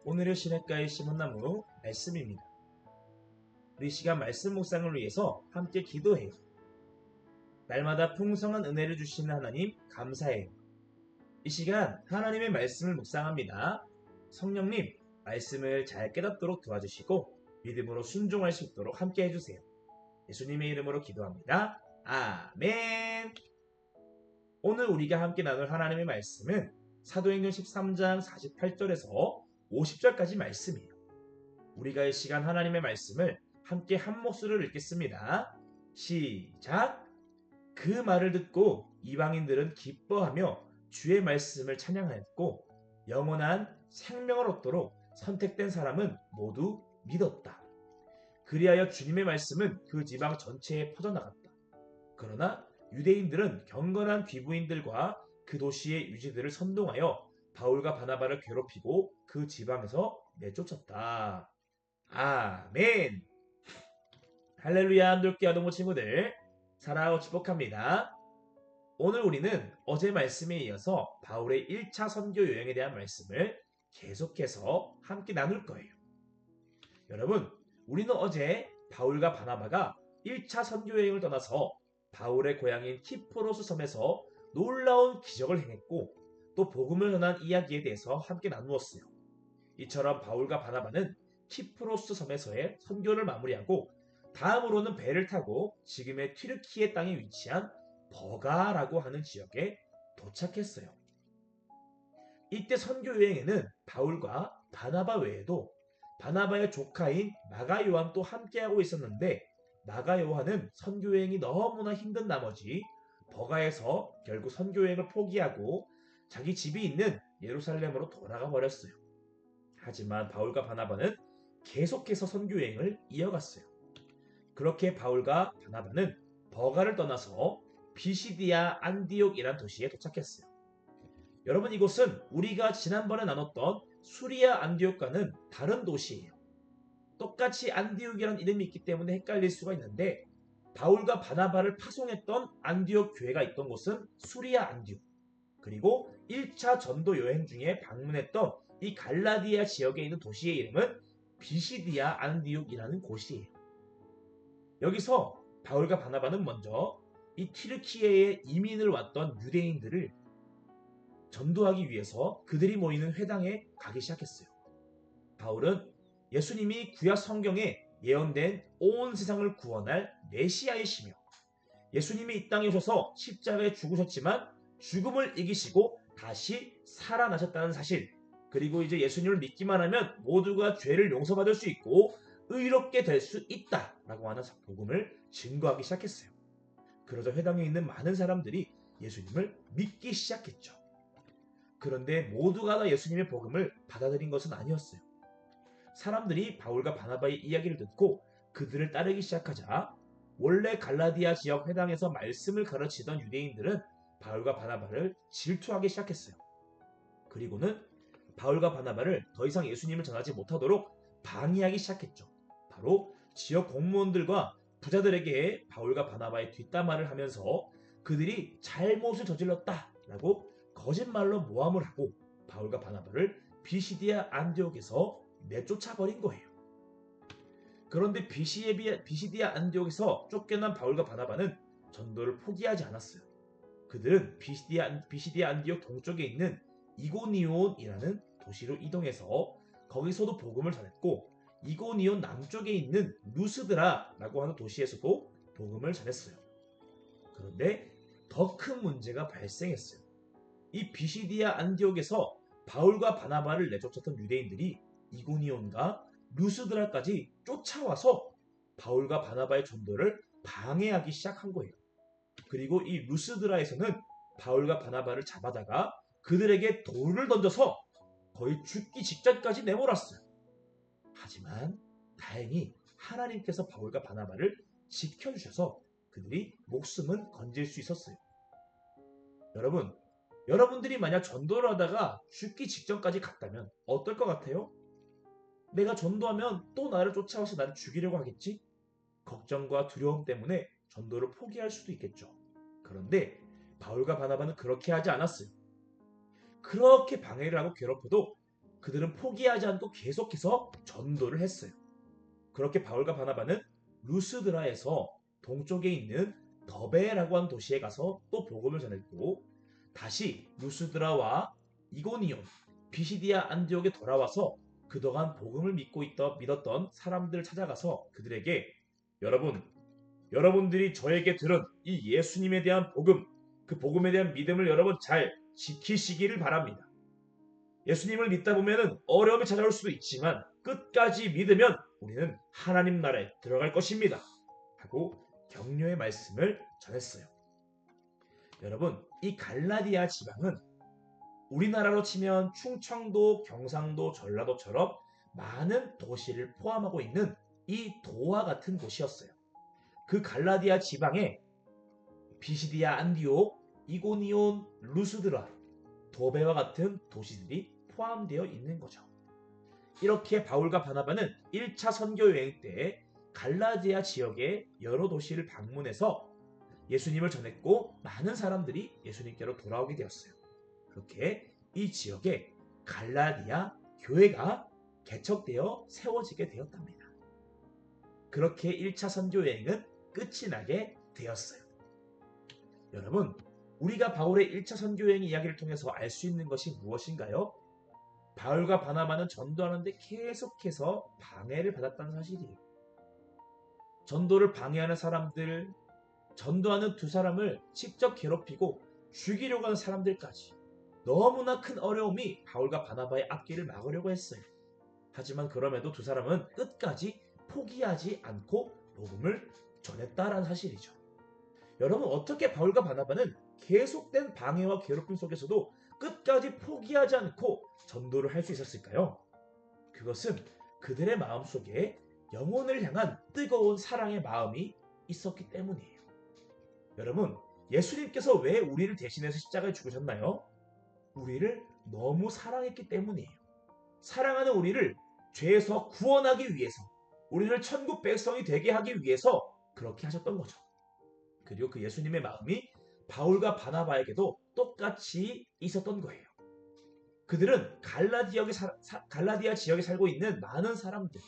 오늘의 시냇가에 심은 나무 말씀입니다. 우리 시간 말씀 묵상을 위해서 함께 기도해요. 날마다 풍성한 은혜를 주시는 하나님 감사해요. 이 시간 하나님의 말씀을 묵상합니다. 성령님 말씀을 잘 깨닫도록 도와주시고 믿음으로 순종할 수 있도록 함께 해주세요. 예수님의 이름으로 기도합니다. 아멘. 오늘 우리가 함께 나눌 하나님의 말씀은 사도행전 13장 48절에서 50절까지 말씀이에요. 우리가 이 시간 하나님의 말씀을 함께 한 목소리로 읽겠습니다. 시작! 그 말을 듣고 이방인들은 기뻐하며 주의 말씀을 찬양하였고 영원한 생명을 얻도록 선택된 사람은 모두 믿었다. 그리하여 주님의 말씀은 그 지방 전체에 퍼져나갔다. 그러나 유대인들은 경건한 귀부인들과 그 도시의 유지들을 선동하여 바울과 바나바를 괴롭히고 그 지방에서 내쫓았다. 아멘. 할렐루야. 함께 아동부 친구들 사랑하고 축복합니다. 오늘 우리는 어제 말씀에 이어서 바울의 1차 선교 여행에 대한 말씀을 계속해서 함께 나눌 거예요. 여러분, 우리는 어제 바울과 바나바가 1차 선교 여행을 떠나서 바울의 고향인 키프로스 섬에서 놀라운 기적을 행했고 또 복음을 전한 이야기에 대해서 함께 나누었어요. 이처럼 바울과 바나바는 키프로스 섬에서의 선교를 마무리하고 다음으로는 배를 타고 지금의 튀르키예 땅에 위치한 버가라고 하는 지역에 도착했어요. 이때 선교 여행에는 바울과 바나바 외에도 바나바의 조카인 마가 요한도 함께하고 있었는데 마가 요한은 선교 여행이 너무나 힘든 나머지 버가에서 결국 선교 여행을 포기하고 자기 집이 있는 예루살렘으로 돌아가 버렸어요. 하지만 바울과 바나바는 계속해서 선교 여행을 이어갔어요. 그렇게 바울과 바나바는 버가를 떠나서 비시디아 안디옥이란 도시에 도착했어요. 여러분, 이곳은 우리가 지난번에 나눴던 수리아 안디옥과는 다른 도시예요. 똑같이 안디옥이라는 이름이 있기 때문에 헷갈릴 수가 있는데 바울과 바나바를 파송했던 안디옥 교회가 있던 곳은 수리아 안디옥, 그리고 1차 전도 여행 중에 방문했던 이 갈라디아 지역에 있는 도시의 이름은 비시디아 안디옥이라는 곳이에요. 여기서 바울과 바나바는 먼저 이 튀르키예에 이민을 왔던 유대인들을 전도하기 위해서 그들이 모이는 회당에 가기 시작했어요. 바울은 예수님이 구약 성경에 예언된 온 세상을 구원할 메시아이시며 예수님이 이 땅에 오셔서 십자가에 죽으셨지만 죽음을 이기시고 다시 살아나셨다는 사실, 그리고 이제 예수님을 믿기만 하면 모두가 죄를 용서받을 수 있고 의롭게 될 수 있다라고 하는 복음을 증거하기 시작했어요. 그러자 회당에 있는 많은 사람들이 예수님을 믿기 시작했죠. 그런데 모두가 다 예수님의 복음을 받아들인 것은 아니었어요. 사람들이 바울과 바나바의 이야기를 듣고 그들을 따르기 시작하자 원래 갈라디아 지역 회당에서 말씀을 가르치던 유대인들은 바울과 바나바를 질투하기 시작했어요. 그리고는 바울과 바나바를 더 이상 예수님을 전하지 못하도록 방해하기 시작했죠. 바로 지역 공무원들과 부자들에게 바울과 바나바의 뒷담화를 하면서 그들이 잘못을 저질렀다라고 거짓말로 모함을 하고 바울과 바나바를 비시디아 안디옥에서 내쫓아버린 거예요. 그런데 비시디아 안디옥에서 쫓겨난 바울과 바나바는 전도를 포기하지 않았어요. 그들은 비시디아 안디옥 동쪽에 있는 이고니온이라는 도시로 이동해서 거기서도 복음을 전했고 이고니온 남쪽에 있는 루스드라라고 하는 도시에서도 복음을 전했어요. 그런데 더 큰 문제가 발생했어요. 이 비시디아 안디옥에서 바울과 바나바를 내쫓았던 유대인들이 이고니온과 루스드라까지 쫓아와서 바울과 바나바의 전도를 방해하기 시작한 거예요. 그리고 이 루스드라에서는 바울과 바나바를 잡아다가 그들에게 돌을 던져서 거의 죽기 직전까지 내몰았어요. 하지만 다행히 하나님께서 바울과 바나바를 지켜주셔서 그들이 목숨은 건질 수 있었어요. 여러분들이 만약 전도를 하다가 죽기 직전까지 갔다면 어떨 것 같아요? 내가 전도하면 또 나를 쫓아와서 나를 죽이려고 하겠지? 걱정과 두려움 때문에 전도를 포기할 수도 있겠죠. 그런데 바울과 바나바는 그렇게 하지 않았어요. 그렇게 방해를 하고 괴롭혀도 그들은 포기하지 않고 계속해서 전도를 했어요. 그렇게 바울과 바나바는 루스드라에서 동쪽에 있는 더베라고 하는 도시에 가서 또 복음을 전했고, 다시 루스드라와 이고니온, 비시디아 안디옥에 돌아와서 그동안 복음을 믿었던 사람들을 찾아가서 그들에게 여러분들이 저에게 들은 이 예수님에 대한 복음, 그 복음에 대한 믿음을 여러분 잘 지키시기를 바랍니다. 예수님을 믿다 보면 어려움이 찾아올 수도 있지만 끝까지 믿으면 우리는 하나님 나라에 들어갈 것입니다. 하고 격려의 말씀을 전했어요. 여러분, 이 갈라디아 지방은 우리나라로 치면 충청도, 경상도, 전라도처럼 많은 도시를 포함하고 있는 이 도와 같은 곳이었어요. 그 갈라디아 지방에 비시디아 안디옥, 이고니온, 루스드라, 도베와 같은 도시들이 포함되어 있는 거죠. 이렇게 바울과 바나바는 1차 선교 여행 때 갈라디아 지역의 여러 도시를 방문해서 예수님을 전했고 많은 사람들이 예수님께로 돌아오게 되었어요. 그렇게 이 지역에 갈라디아 교회가 개척되어 세워지게 되었답니다. 그렇게 1차 선교 여행은 끝이 나게 되었어요. 여러분, 우리가 바울의 1차 선교 여행 이야기를 통해서 알 수 있는 것이 무엇인가요? 바울과 바나바는 전도하는데 계속해서 방해를 받았다는 사실이에요. 전도를 방해하는 사람들, 전도하는 두 사람을 직접 괴롭히고 죽이려고 하는 사람들까지 너무나 큰 어려움이 바울과 바나바의 앞길을 막으려고 했어요. 하지만 그럼에도 두 사람은 끝까지 포기하지 않고 복음을 전했다라는 사실이죠. 여러분, 어떻게 바울과 바나바는 계속된 방해와 괴롭힘 속에서도 끝까지 포기하지 않고 전도를 할 수 있었을까요? 그것은 그들의 마음속에 영혼을 향한 뜨거운 사랑의 마음이 있었기 때문이에요. 여러분, 예수님께서 왜 우리를 대신해서 십자가에 죽으셨나요? 우리를 너무 사랑했기 때문이에요. 사랑하는 우리를 죄에서 구원하기 위해서, 우리를 천국 백성이 되게 하기 위해서 그렇게 하셨던 거죠. 그리고 그 예수님의 마음이 바울과 바나바에게도 똑같이 있었던 거예요. 그들은 갈라디아 지역에 살고 있는 많은 사람들,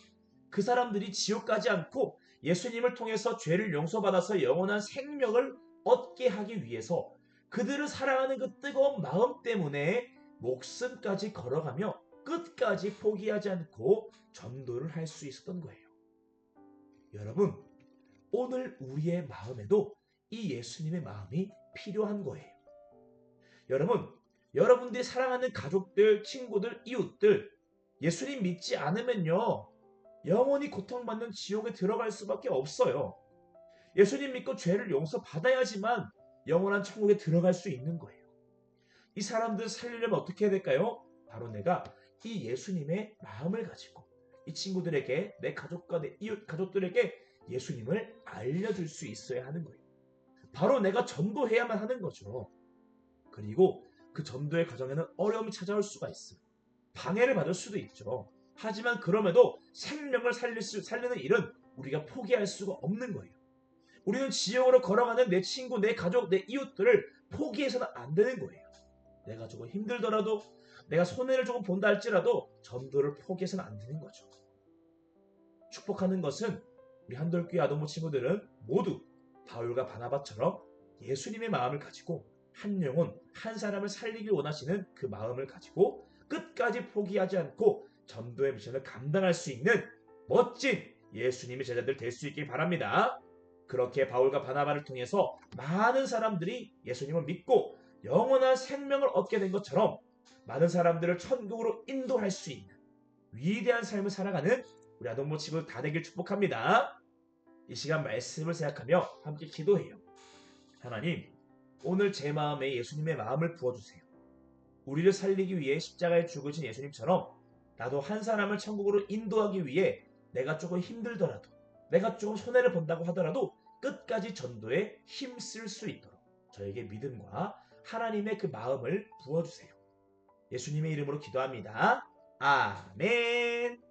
그 사람들이 지옥 가지 않고 예수님을 통해서 죄를 용서받아서 영원한 생명을 얻게 하기 위해서 그들을 사랑하는 그 뜨거운 마음 때문에 목숨까지 걸어가며 끝까지 포기하지 않고 전도를 할 수 있었던 거예요. 여러분, 오늘 우리의 마음에도 이 예수님의 마음이 필요한 거예요. 여러분, 여러분들이 사랑하는 가족들, 친구들, 이웃들, 예수님 믿지 않으면요, 영원히 고통받는 지옥에 들어갈 수밖에 없어요. 예수님 믿고 죄를 용서받아야지만 영원한 천국에 들어갈 수 있는 거예요. 이 사람들 살리려면 어떻게 해야 될까요? 바로 내가 이 예수님의 마음을 가지고 이 친구들에게, 내 가족과 내 이웃 가족들에게 예수님을 알려줄 수 있어야 하는 거예요. 바로 내가 전도해야만 하는 거죠. 그리고 그 전도의 과정에는 어려움이 찾아올 수가 있어요. 방해를 받을 수도 있죠. 하지만 그럼에도 생명을 살리는 일은 우리가 포기할 수가 없는 거예요. 우리는 지옥으로 걸어가는 내 친구, 내 가족, 내 이웃들을 포기해서는 안 되는 거예요. 내가 조금 힘들더라도, 내가 손해를 조금 본다 할지라도 전도를 포기해서는 안 되는 거죠. 축복하는 것은 우리 한돌교회 아동부 친구들은 모두 바울과 바나바처럼 예수님의 마음을 가지고 한 영혼, 한 사람을 살리길 원하시는 그 마음을 가지고 끝까지 포기하지 않고 전도의 미션을 감당할 수 있는 멋진 예수님의 제자들 될 수 있길 바랍니다. 그렇게 바울과 바나바를 통해서 많은 사람들이 예수님을 믿고 영원한 생명을 얻게 된 것처럼 많은 사람들을 천국으로 인도할 수 있는 위대한 삶을 살아가는 우리 아동부 친구들 다 되길 축복합니다. 이 시간 말씀을 생각하며 함께 기도해요. 하나님, 오늘 제 마음에 예수님의 마음을 부어주세요. 우리를 살리기 위해 십자가에 죽으신 예수님처럼 나도 한 사람을 천국으로 인도하기 위해 내가 조금 힘들더라도, 내가 조금 손해를 본다고 하더라도 끝까지 전도에 힘쓸 수 있도록 저에게 믿음과 하나님의 그 마음을 부어주세요. 예수님의 이름으로 기도합니다. 아멘.